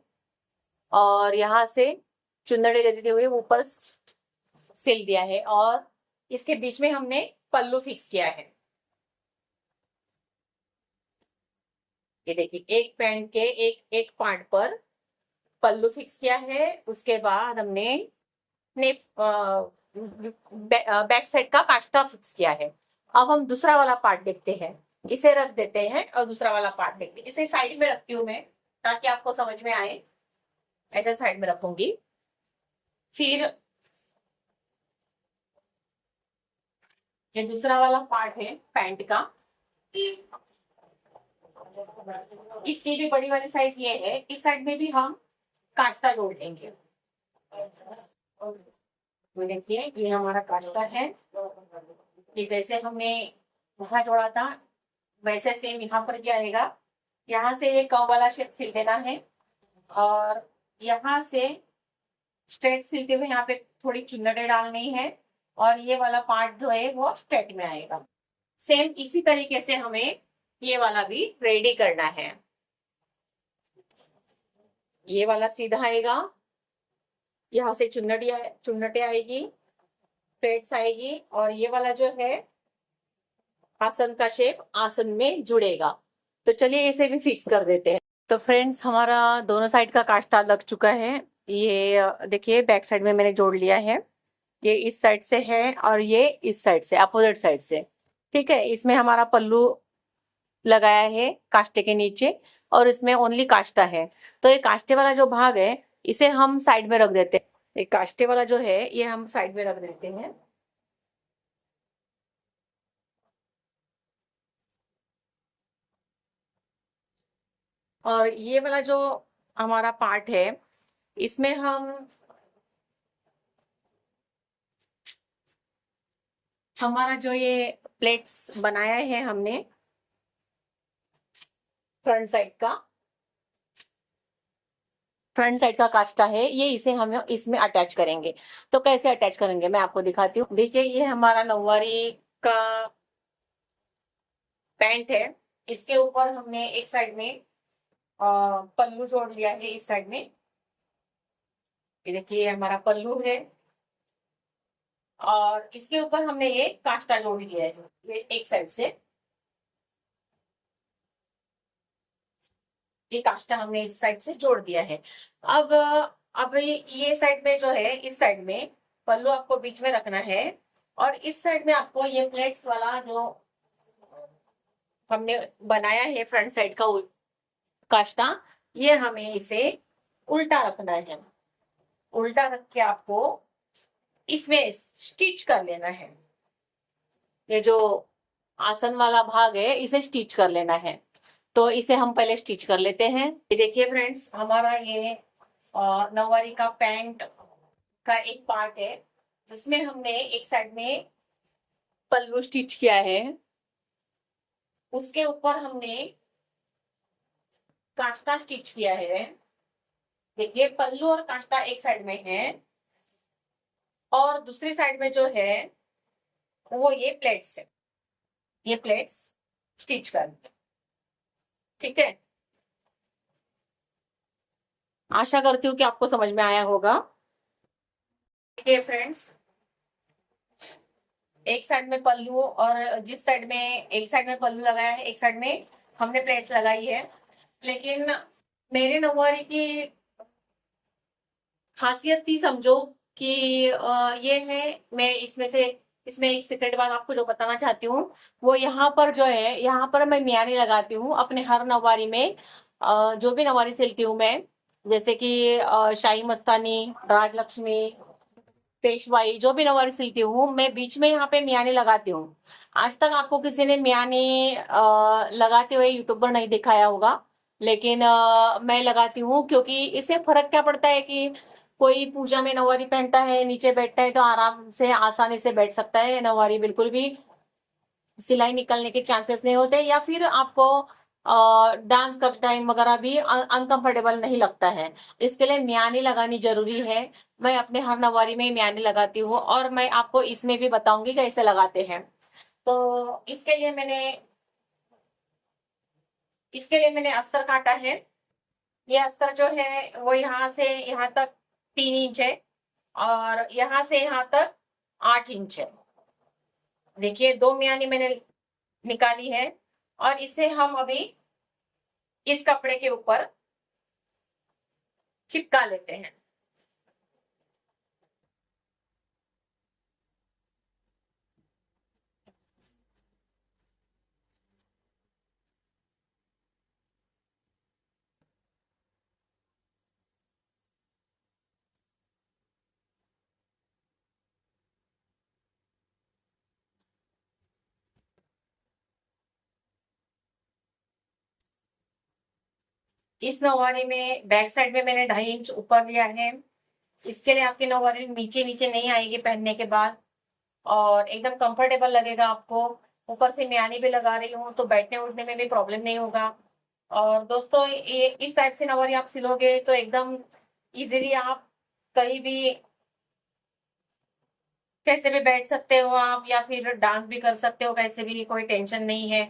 और यहाँ से चुंदड़ी देते हुए ऊपर सिल दिया है। और इसके बीच में हमने पल्लू फिक्स किया है। ये देखिए एक पैंट के एक एक पार्ट पर पल्लू फिक्स किया है। उसके बाद हमने नेक बैक साइड का काष्टा फिक्स किया है। अब हम दूसरा वाला पार्ट देखते हैं। इसे रख देते हैं और दूसरा वाला पार्ट देखते हैं। इसे साइड में रखती हूँ मैं ताकि आपको समझ में आए। ऐसे साइड में रखूंगी। फिर ये दूसरा वाला पार्ट है पैंट का, इसकी भी बड़ी वाली साइज ये है। इस साइड में भी हम काष्टा जोड़ देंगे। तो देखिए ये हमारा काष्टा है। ये जैसे हमने वहां जोड़ा था वैसे सेम यहाँ पर क्या आएगा। यहाँ से ये कर्व वाला शेप सिल देना है, और यहाँ से स्ट्रेट सिलते हुए यहाँ पे थोड़ी चुन्नटें डालनी है, और ये वाला पार्ट जो है वो स्ट्रेट में आएगा। सेम इसी तरीके से हमें ये वाला भी रेडी करना है। ये वाला सीधा आएगा, यहाँ से चुन्नटें आएगी, प्लेट्स आएगी, और ये वाला जो है आसन का शेप आसन में जुड़ेगा। तो चलिए इसे भी फिक्स कर देते हैं। तो फ्रेंड्स हमारा दोनों साइड का काष्टा लग चुका है। ये देखिए बैक साइड में मैंने जोड़ लिया है। ये इस साइड से है और ये इस साइड से, अपोजिट साइड से। ठीक है। इसमें हमारा पल्लू लगाया है काष्टे के नीचे, और इसमें ओनली काष्टा है। तो ये काष्टे वाला जो भाग है इसे हम साइड में रख देते हैं। ये काष्टे वाला जो है ये हम साइड में रख देते हैं। और ये वाला जो हमारा पार्ट है इसमें हम हमारा जो ये प्लेट्स बनाया है हमने फ्रंट साइड का काष्टा है, ये इसे हम इसमें अटैच करेंगे। तो कैसे अटैच करेंगे मैं आपको दिखाती हूँ। देखिए ये हमारा नौवारी का पैंट है। इसके ऊपर हमने एक साइड में पल्लू जोड़ लिया है इस साइड में। ये देखिए ये हमारा पल्लू है, और इसके ऊपर हमने ये काष्टा जोड़ लिया है ये एक साइड से। ये काष्टा हमने इस साइड से जोड़ दिया है। अब ये साइड में जो है, इस साइड में पल्लू आपको बीच में रखना है, और इस साइड में आपको ये प्लेट्स वाला जो हमने बनाया है फ्रंट साइड का काष्टा, ये हमें इसे उल्टा रखना है। उल्टा रख के आपको इसमें स्टिच कर लेना है। ये जो आसन वाला भाग है इसे स्टिच कर लेना है। तो इसे हम पहले स्टिच कर लेते हैं। ये देखिए फ्रेंड्स हमारा ये नौवारी का पैंट का एक पार्ट है जिसमें हमने एक साइड में पल्लू स्टिच किया है। उसके ऊपर हमने काष्टा स्टिच किया है। देखिए पल्लू और काष्टा एक साइड में है, और दूसरी साइड में जो है वो ये प्लेट्स है। ये प्लेट्स स्टिच कर, ठीक है। आशा करती हूँ कि आपको समझ में आया होगा। देखिए फ्रेंड्स, एक साइड में पल्लू, और जिस साइड में एक साइड में पल्लू लगाया है, एक साइड में हमने प्लेट्स लगाई है। लेकिन मेरे नौवारी की खासियत थी, समझो कि ये है, मैं इसमें एक सीक्रेट बात आपको जो बताना चाहती हूँ, वो यहाँ पर जो है, यहाँ पर मैं मियानी लगाती हूँ अपने हर नौवारी में। जो भी नौवारी सिलती हूँ मैं, जैसे कि शाही मस्तानी, राजलक्ष्मी, पेशवाई, जो भी नौवारी सिलती हूँ मैं, बीच में यहाँ पे मियानी लगाती हूँ। आज तक आपको किसी ने मियानी लगाते हुए यूट्यूब पर नहीं दिखाया होगा, लेकिन मैं लगाती हूँ, क्योंकि इससे फर्क क्या पड़ता है कि कोई पूजा में नौवारी पहनता है, नीचे बैठता है तो आराम से आसानी से बैठ सकता है। नौवारी बिल्कुल भी सिलाई निकलने के चांसेस नहीं होते, या फिर आपको डांस करते टाइम वगैरह भी अनकंफर्टेबल नहीं लगता है। इसके लिए म्यानी लगानी जरूरी है। मैं अपने हर नवारी में म्यानी लगाती हूँ, और मैं आपको इसमें भी बताऊंगी कैसे लगाते हैं। तो इसके लिए मैंने अस्तर काटा है। ये अस्तर जो है वो यहाँ से यहाँ तक 3 इंच है, और यहाँ से यहाँ तक 8 इंच है। देखिए, 2 म्यानी मैंने निकाली है, और इसे हम अभी इस कपड़े के ऊपर चिपका लेते हैं। इस नौवारी में बैक साइड में मैंने 2.5 इंच ऊपर लिया है। इसके लिए आपकी नौवारी नीचे नीचे नहीं आएगी पहनने के बाद, और एकदम कंफर्टेबल लगेगा आपको। ऊपर से म्यानी भी लगा रही हूँ, तो बैठने उठने में भी प्रॉब्लम नहीं होगा। और दोस्तों, ये इस टाइप से नौवारी आप सिलोगे तो एकदम इजीली आप कहीं भी कैसे भी बैठ सकते हो आप, या फिर डांस भी कर सकते हो कैसे भी, कोई टेंशन नहीं है।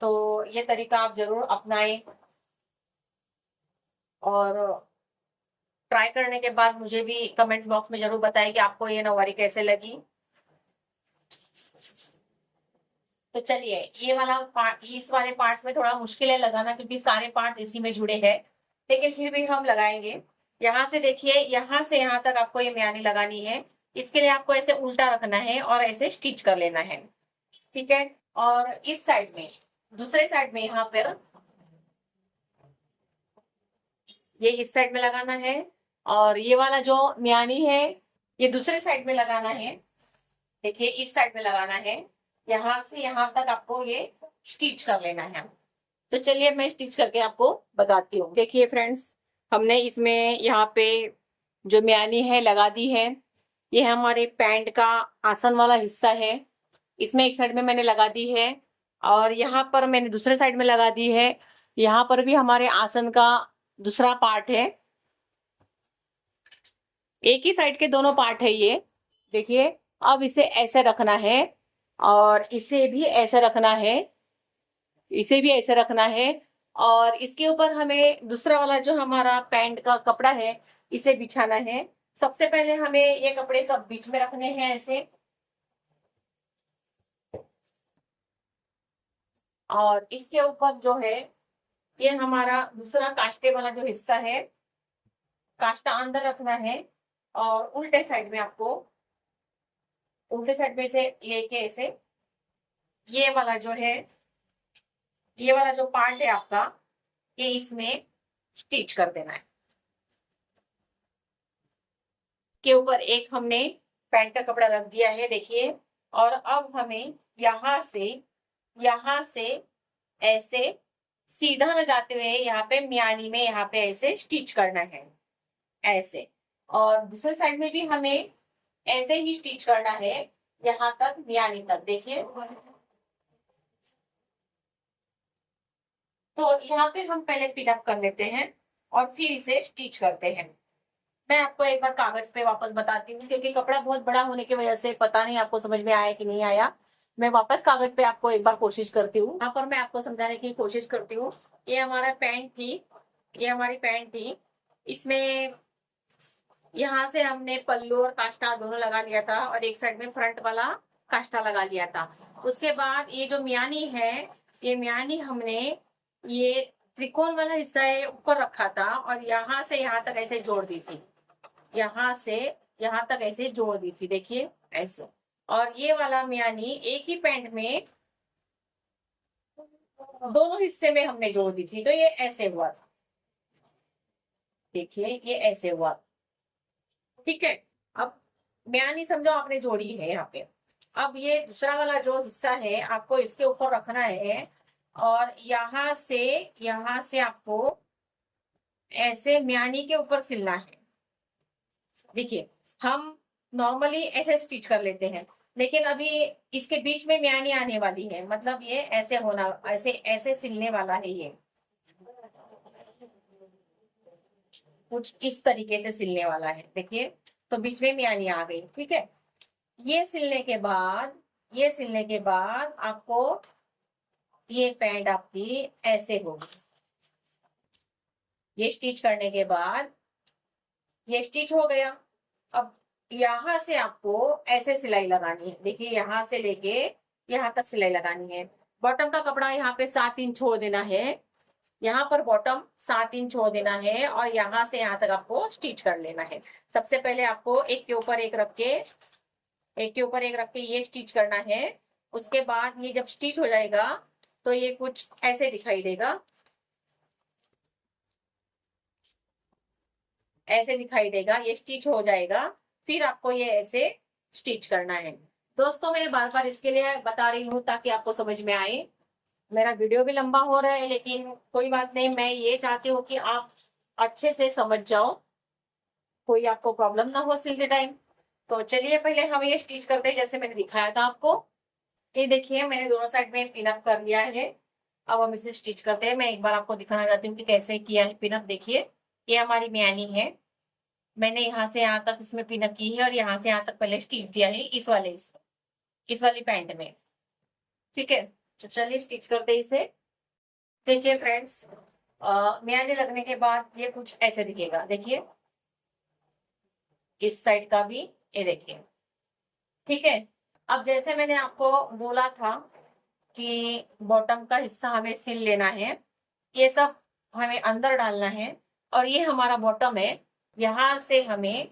तो ये तरीका आप जरूर अपनाएं, और ट्राई करने के बाद मुझे भी कमेंट्स बॉक्स में जरूर बताएं कि आपको ये नौवारी कैसे लगी। तो चलिए, ये वाला पार्ट, इस वाले पार्ट्स में थोड़ा मुश्किल है लगाना, क्योंकि सारे पार्ट इसी में जुड़े हैं, लेकिन फिर भी हम लगाएंगे। यहाँ से देखिए, यहाँ से यहाँ तक आपको ये म्यानी लगानी है। इसके लिए आपको ऐसे उल्टा रखना है और ऐसे स्टिच कर लेना है, ठीक है। और इस साइड में, दूसरे साइड में, यहाँ पर ये इस साइड में लगाना है, और ये वाला जो म्यानी है ये दूसरे साइड में लगाना है। देखिए, इस साइड में लगाना है। यहाँ से यहाँ तक आपको ये स्टिच कर लेना है। तो चलिए, मैं स्टिच करके आपको बताती हूँ। देखिए फ्रेंड्स, हमने इसमें यहाँ पे जो म्यानी है लगा दी है। ये हमारे पैंट का आसन वाला हिस्सा है, इसमें एक साइड में मैंने लगा दी है, और यहाँ पर मैंने दूसरे साइड में लगा दी है। यहाँ पर भी हमारे आसन का दूसरा पार्ट है, एक ही साइड के दोनों पार्ट है ये। देखिए, अब इसे ऐसे रखना है, और इसे भी ऐसे रखना है, इसे भी ऐसे रखना है। और इसके ऊपर हमें दूसरा वाला जो हमारा पैंट का कपड़ा है, इसे बिछाना है। सबसे पहले हमें ये कपड़े सब बीच में रखने हैं ऐसे, और इसके ऊपर जो है ये हमारा दूसरा काष्टे वाला जो हिस्सा है, काष्टा अंदर रखना है। और उल्टे साइड में आपको, उल्टे साइड में से लेके ऐसे ये वाला जो है, ये वाला जो पार्ट है आपका, ये इसमें स्टिच कर देना है। के ऊपर एक हमने पैंट का कपड़ा रख दिया है, देखिए। और अब हमें यहाँ से ऐसे सीधा न जाते हुए यहाँ पे म्यानी में यहाँ पे ऐसे स्टिच करना है, ऐसे। और दूसरे साइड में भी हमें ऐसे ही स्टिच करना है, यहाँ तक, म्यानी तक, देखिए। तो यहाँ पे हम पहले पिन अप कर लेते हैं, और फिर इसे स्टिच करते हैं। मैं आपको एक बार कागज पे वापस बताती हूँ, क्योंकि कपड़ा बहुत बड़ा होने की वजह से पता नहीं आपको समझ में आया कि नहीं आया। मैं वापस कागज पे आपको एक बार कोशिश करती हूँ, यहाँ पर मैं आपको समझाने की कोशिश करती हूँ। ये हमारा पैंट थी, ये हमारी पैंट थी। इसमें यहाँ से हमने पल्लू और काष्टा दोनों लगा लिया था और एक साइड में फ्रंट वाला काष्टा लगा लिया था। उसके बाद ये जो म्यानी है, ये म्यानी हमने ये त्रिकोण वाला हिस्सा है ऊपर रखा था और यहाँ से यहाँ तक ऐसे जोड़ दी थी, यहाँ से यहाँ तक ऐसे जोड़ दी थी, देखिए ऐसे। और ये वाला म्यानी एक ही पैंट में दोनों हिस्से में हमने जोड़ दी थी, तो ये ऐसे हुआ था, देखिए ये ऐसे हुआ। ठीक है, अब म्यानी समझो आपने जोड़ी है यहाँ पे। अब ये दूसरा वाला जो हिस्सा है आपको इसके ऊपर रखना है और यहाँ से आपको ऐसे म्यानी के ऊपर सिलना है। देखिए हम नॉर्मली ऐसे स्टिच कर लेते हैं, लेकिन अभी इसके बीच में म्यानी आने वाली है, मतलब ये ऐसे होना, ऐसे ऐसे सिलने वाला है, ये कुछ इस तरीके से सिलने वाला है, देखिए। तो बीच में म्यानी आ गई, ठीक है। ये सिलने के बाद, ये सिलने के बाद आपको ये पैंट आपकी ऐसे होगी। ये स्टिच करने के बाद ये स्टिच हो गया। अब यहाँ से आपको ऐसे सिलाई लगानी है, देखिए यहाँ से लेके यहाँ तक सिलाई लगानी है। बॉटम का कपड़ा यहाँ पे 7 इंच छोड़ देना है, यहाँ पर बॉटम 7 इंच छोड़ देना है और यहाँ से यहाँ तक आपको स्टिच कर लेना है। सबसे पहले आपको एक के ऊपर एक रख के, एक के ऊपर एक रख के ये स्टिच करना है। उसके बाद ये जब स्टिच हो जाएगा तो ये कुछ ऐसे दिखाई देगा, ऐसे दिखाई देगा, ये स्टिच हो जाएगा। फिर आपको ये ऐसे स्टिच करना है। दोस्तों मैं बार बार इसके लिए बता रही हूँ ताकि आपको समझ में आए। मेरा वीडियो भी लंबा हो रहा है, लेकिन कोई बात नहीं, मैं ये चाहती हूँ कि आप अच्छे से समझ जाओ, कोई आपको प्रॉब्लम ना हो सिलते टाइम। तो चलिए पहले हम ये स्टिच करते हैं जैसे मैंने दिखाया था आपको। ये देखिए मैंने दोनों साइड में पिन अप कर लिया है। अब हम इसे स्टिच करते हैं। मैं एक बार आपको दिखाना चाहती हूँ कि कैसे किया है पिन अप। देखिए ये हमारी म्यानी है, मैंने यहाँ से यहाँ तक इसमें पिन अप की है और यहाँ से यहाँ तक पहले स्टिच दिया है इस वाली पैंट में, ठीक है। तो चलिए स्टिच करते हैं इसे। देखिए फ्रेंड्स, म्यानी लगने के बाद ये कुछ ऐसे दिखेगा, देखिए इस साइड का भी, ये देखिए, ठीक है। अब जैसे मैंने आपको बोला था कि बॉटम का हिस्सा हमें सिल लेना है, ये सब हमें अंदर डालना है और ये हमारा बॉटम है। यहां से हमें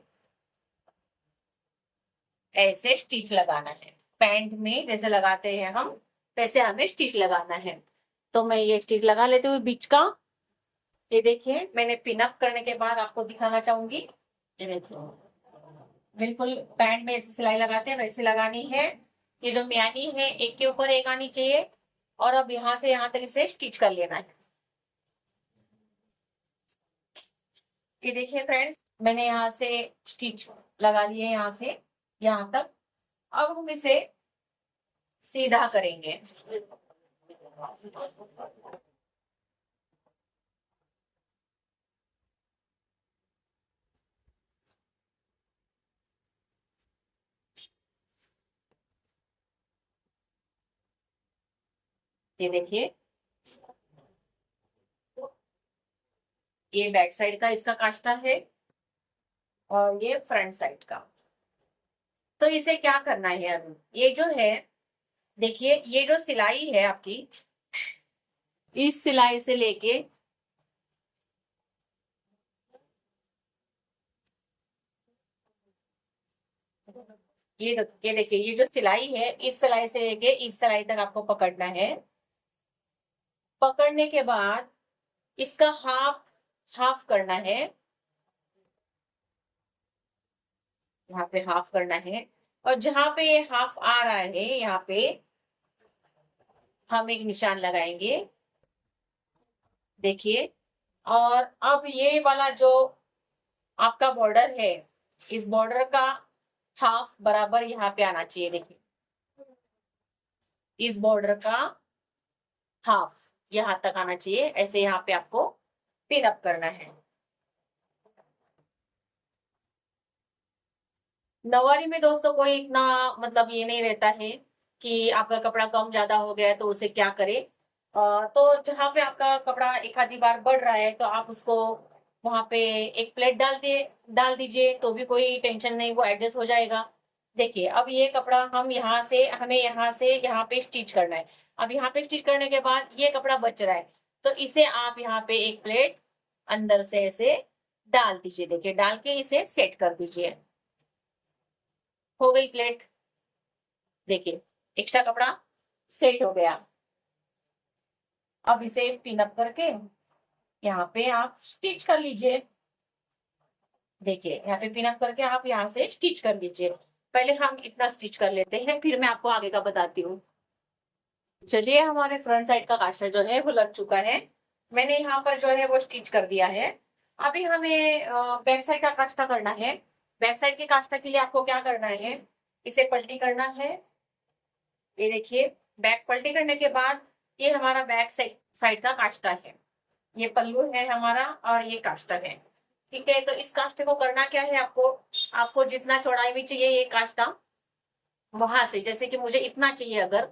ऐसे स्टिच लगाना है, पैंट में जैसे लगाते हैं हम वैसे हमें स्टिच लगाना है। तो मैं ये स्टिच लगा लेती हूँ बीच का। ये देखिए मैंने पिन अप करने के बाद आपको दिखाना चाहूंगी, ये देखिए बिल्कुल पैंट में ऐसे सिलाई लगाते हैं वैसे लगानी है। ये जो म्यानी है एक के ऊपर एक आनी चाहिए और अब यहाँ से यहाँ तक इसे स्टिच कर लेना है। ये देखिए फ्रेंड्स, मैंने यहाँ से स्टिच लगा लिए यहाँ से यहाँ तक। अब हम इसे सीधा करेंगे। ये देखिए ये बैक साइड का इसका काष्टा है और ये फ्रंट साइड का। तो इसे क्या करना है, अभी ये जो है देखिए ये जो सिलाई है आपकी, इस सिलाई से लेके ये देखिए ये जो सिलाई है इस सिलाई से लेके इस सिलाई तक आपको पकड़ना है। पकड़ने के बाद इसका हाफ हाफ करना है, यहाँ पे हाफ करना है और जहां पे ये हाफ आ रहा है यहाँ पे हम एक निशान लगाएंगे, देखिए। और अब ये वाला जो आपका बॉर्डर है, इस बॉर्डर का हाफ बराबर यहाँ पे आना चाहिए, देखिए इस बॉर्डर का हाफ यहाँ तक आना चाहिए। ऐसे यहाँ पे आपको पिन अप करना है। नवारी में दोस्तों कोई इतना मतलब ये नहीं रहता है कि आपका कपड़ा कम ज्यादा हो गया है तो उसे क्या करे। तो जहाँ पे आपका कपड़ा एक आधी बार बढ़ रहा है तो आप उसको वहां पे एक प्लेट डाल दीजिए, तो भी कोई टेंशन नहीं, वो एडजस्ट हो जाएगा। देखिए अब ये कपड़ा हमें यहाँ से यहाँ पे स्टिच करना है। अब यहाँ पे स्टिच करने के बाद ये कपड़ा बच रहा है, तो इसे आप यहाँ पे एक प्लेट अंदर से ऐसे डाल दीजिए। देखिए डाल के इसे सेट कर दीजिए। हो गई प्लेट। देखिए एक्स्ट्रा कपड़ा सेट हो गया। अब इसे पिन अप करके यहाँ पे आप स्टिच कर लीजिए। देखिए यहाँ पे पिन अप करके आप यहाँ से स्टिच कर लीजिए। पहले हम इतना स्टिच कर लेते हैं, फिर मैं आपको आगे का बताती हूँ। चलिए हमारे फ्रंट साइड का कास्टर जो है वो लग चुका है। मैंने यहाँ पर जो है वो स्टिच कर दिया है। अभी हमें बैक साइड का कास्टा करना है। बैक साइड के कास्टा के लिए आपको क्या करना है, इसे पलटी करना है। ये देखिए बैक पलटी करने के बाद ये हमारा बैक साइड का कास्टा है। ये पल्लू है हमारा और ये कास्टा है। ठीक है, तो इस कास्टे को करना क्या है, आपको जितना चौड़ाई में चाहिए ये कास्टा, वहां से जैसे कि मुझे इतना चाहिए अगर,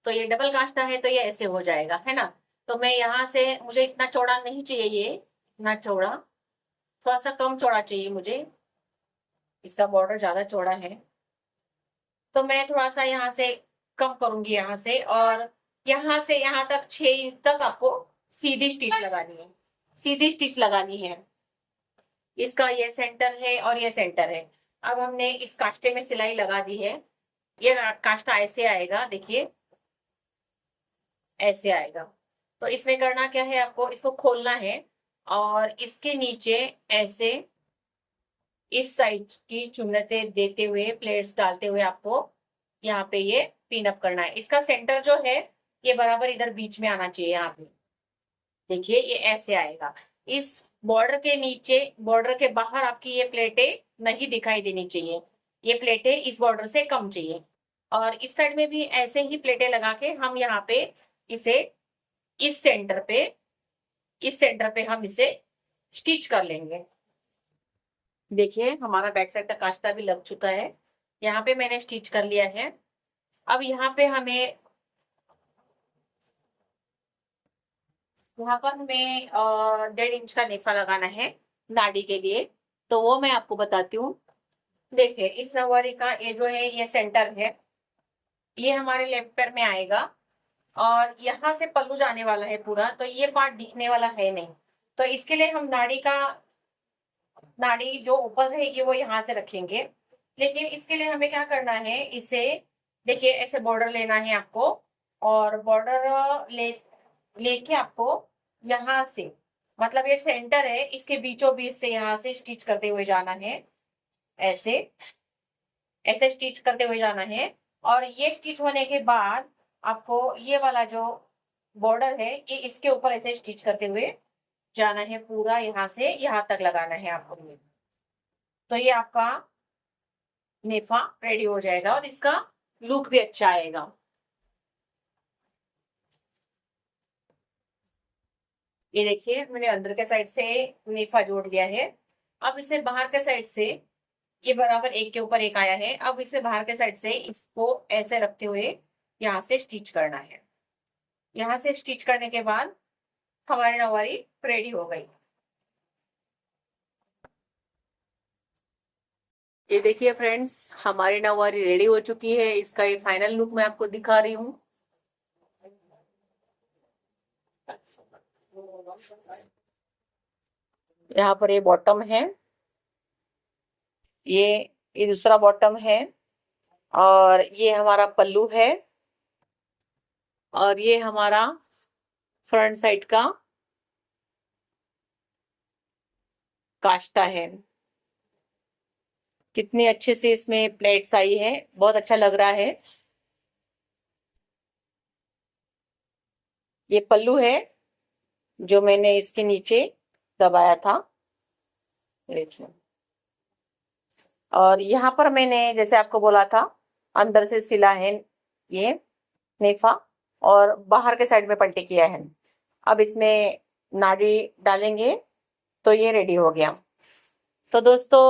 तो ये डबल कास्टा है तो ये ऐसे हो जाएगा, है ना। तो मैं यहाँ से, मुझे इतना चौड़ा नहीं चाहिए, ये इतना चौड़ा, थोड़ा सा कम चौड़ा चाहिए मुझे। इसका बॉर्डर ज्यादा चौड़ा है, तो मैं थोड़ा सा यहाँ से कम करूंगी यहाँ से, और यहाँ से यहाँ तक 6 इंच तक आपको सीधी स्टिच लगानी है। सीधी स्टिच लगानी है। इसका ये सेंटर है और ये सेंटर है। अब हमने इस कास्टे में सिलाई लगा दी है। ये कास्टा ऐसे आएगा, देखिए ऐसे आएगा। तो इसमें करना क्या है, आपको इसको खोलना है और इसके नीचे ऐसे इस साइड की चुन्नते देते हुए, प्लेट्स डालते हुए आपको यहाँ पे ये पिन अप करना है। इसका सेंटर जो है ये बराबर इधर बीच में आना चाहिए। यहाँ पे देखिए ये ऐसे आएगा। इस बॉर्डर के नीचे, बॉर्डर के बाहर आपकी ये प्लेटें नहीं दिखाई देनी चाहिए। ये प्लेटें इस बॉर्डर से कम चाहिए। और इस साइड में भी ऐसे ही प्लेटें लगा के हम यहाँ पे इसे इस सेंटर पे हम इसे स्टिच कर लेंगे। देखिए हमारा बैक साइड का कास्टा भी लग चुका है। यहाँ पे मैंने स्टिच कर लिया है। अब यहाँ पे हमें 1.5 इंच का नेफा लगाना है नाड़ी के लिए, तो वो मैं आपको बताती हूँ। देखिए इस नवारी का ये जो है ये सेंटर है, ये हमारे लेफ्ट पैर में आएगा और यहाँ से पल्लू जाने वाला है पूरा, तो ये पार्ट दिखने वाला है नहीं। तो इसके लिए हम नाड़ी जो ऊपर रहेगी वो यहाँ से रखेंगे। लेकिन इसके लिए हमें क्या करना है, इसे देखिए ऐसे बॉर्डर लेना है आपको, और बॉर्डर लेके आपको यहाँ से, मतलब ये सेंटर है, इसके बीचों बीच से यहाँ से स्टिच करते हुए जाना है। ऐसे ऐसे स्टिच करते हुए जाना है। और ये स्टिच होने के बाद आपको ये वाला जो बॉर्डर है ये इसके ऊपर ऐसे स्टिच करते हुए जाना है, पूरा यहाँ से यहाँ तक लगाना है आपको। तो ये आपका नेफा रेडी हो जाएगा और इसका लुक भी अच्छा आएगा। ये देखिए मैंने अंदर के साइड से नेफा जोड़ दिया है। अब इसे बाहर के साइड से, ये बराबर एक के ऊपर एक आया है। अब इसे बाहर के साइड से इसको ऐसे रखते हुए यहाँ से स्टिच करना है। यहाँ से स्टिच करने के बाद हमारी नवारी रेडी हो गई। ये देखिए फ्रेंड्स, हमारी नवारी रेडी हो चुकी है। इसका ये फाइनल लुक मैं आपको दिखा रही हूँ। यहाँ पर ये बॉटम है, ये दूसरा बॉटम है, और ये हमारा पल्लू है, और ये हमारा फ्रंट साइड का कास्टा है। कितनी अच्छे से इसमें प्लेट्स आई है, बहुत अच्छा लग रहा है। ये पल्लू है जो मैंने इसके नीचे दबाया था, देखिए। और यहाँ पर मैंने जैसे आपको बोला था अंदर से सिला है ये नेफा, और बाहर के साइड में पलटी किया है। अब इसमें नाड़ी डालेंगे तो ये रेडी हो गया। तो दोस्तों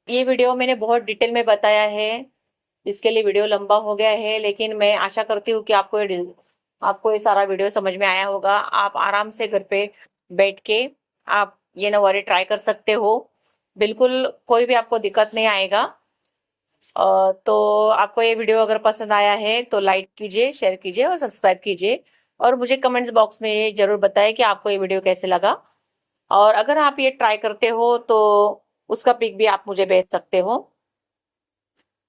ये वीडियो मैंने बहुत डिटेल में बताया है, इसके लिए वीडियो लंबा हो गया है, लेकिन मैं आशा करती हूँ कि आपको ये सारा वीडियो समझ में आया होगा। आप आराम से घर पे बैठ के आप ये नवारी ट्राई कर सकते हो। बिल्कुल कोई भी आपको दिक्कत नहीं आएगा। तो आपको ये वीडियो अगर पसंद आया है तो लाइक कीजिए, शेयर कीजिए और सब्सक्राइब कीजिए। और मुझे कमेंट्स बॉक्स में ये जरूर बताएं कि आपको ये वीडियो कैसे लगा। और अगर आप ये ट्राई करते हो तो उसका पिक भी आप मुझे भेज सकते हो।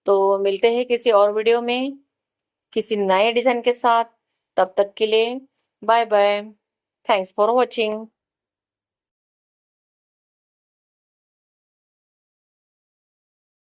तो मिलते हैं किसी और वीडियो में किसी नए डिजाइन के साथ। तब तक के लिए bye bye. Thanks for watching.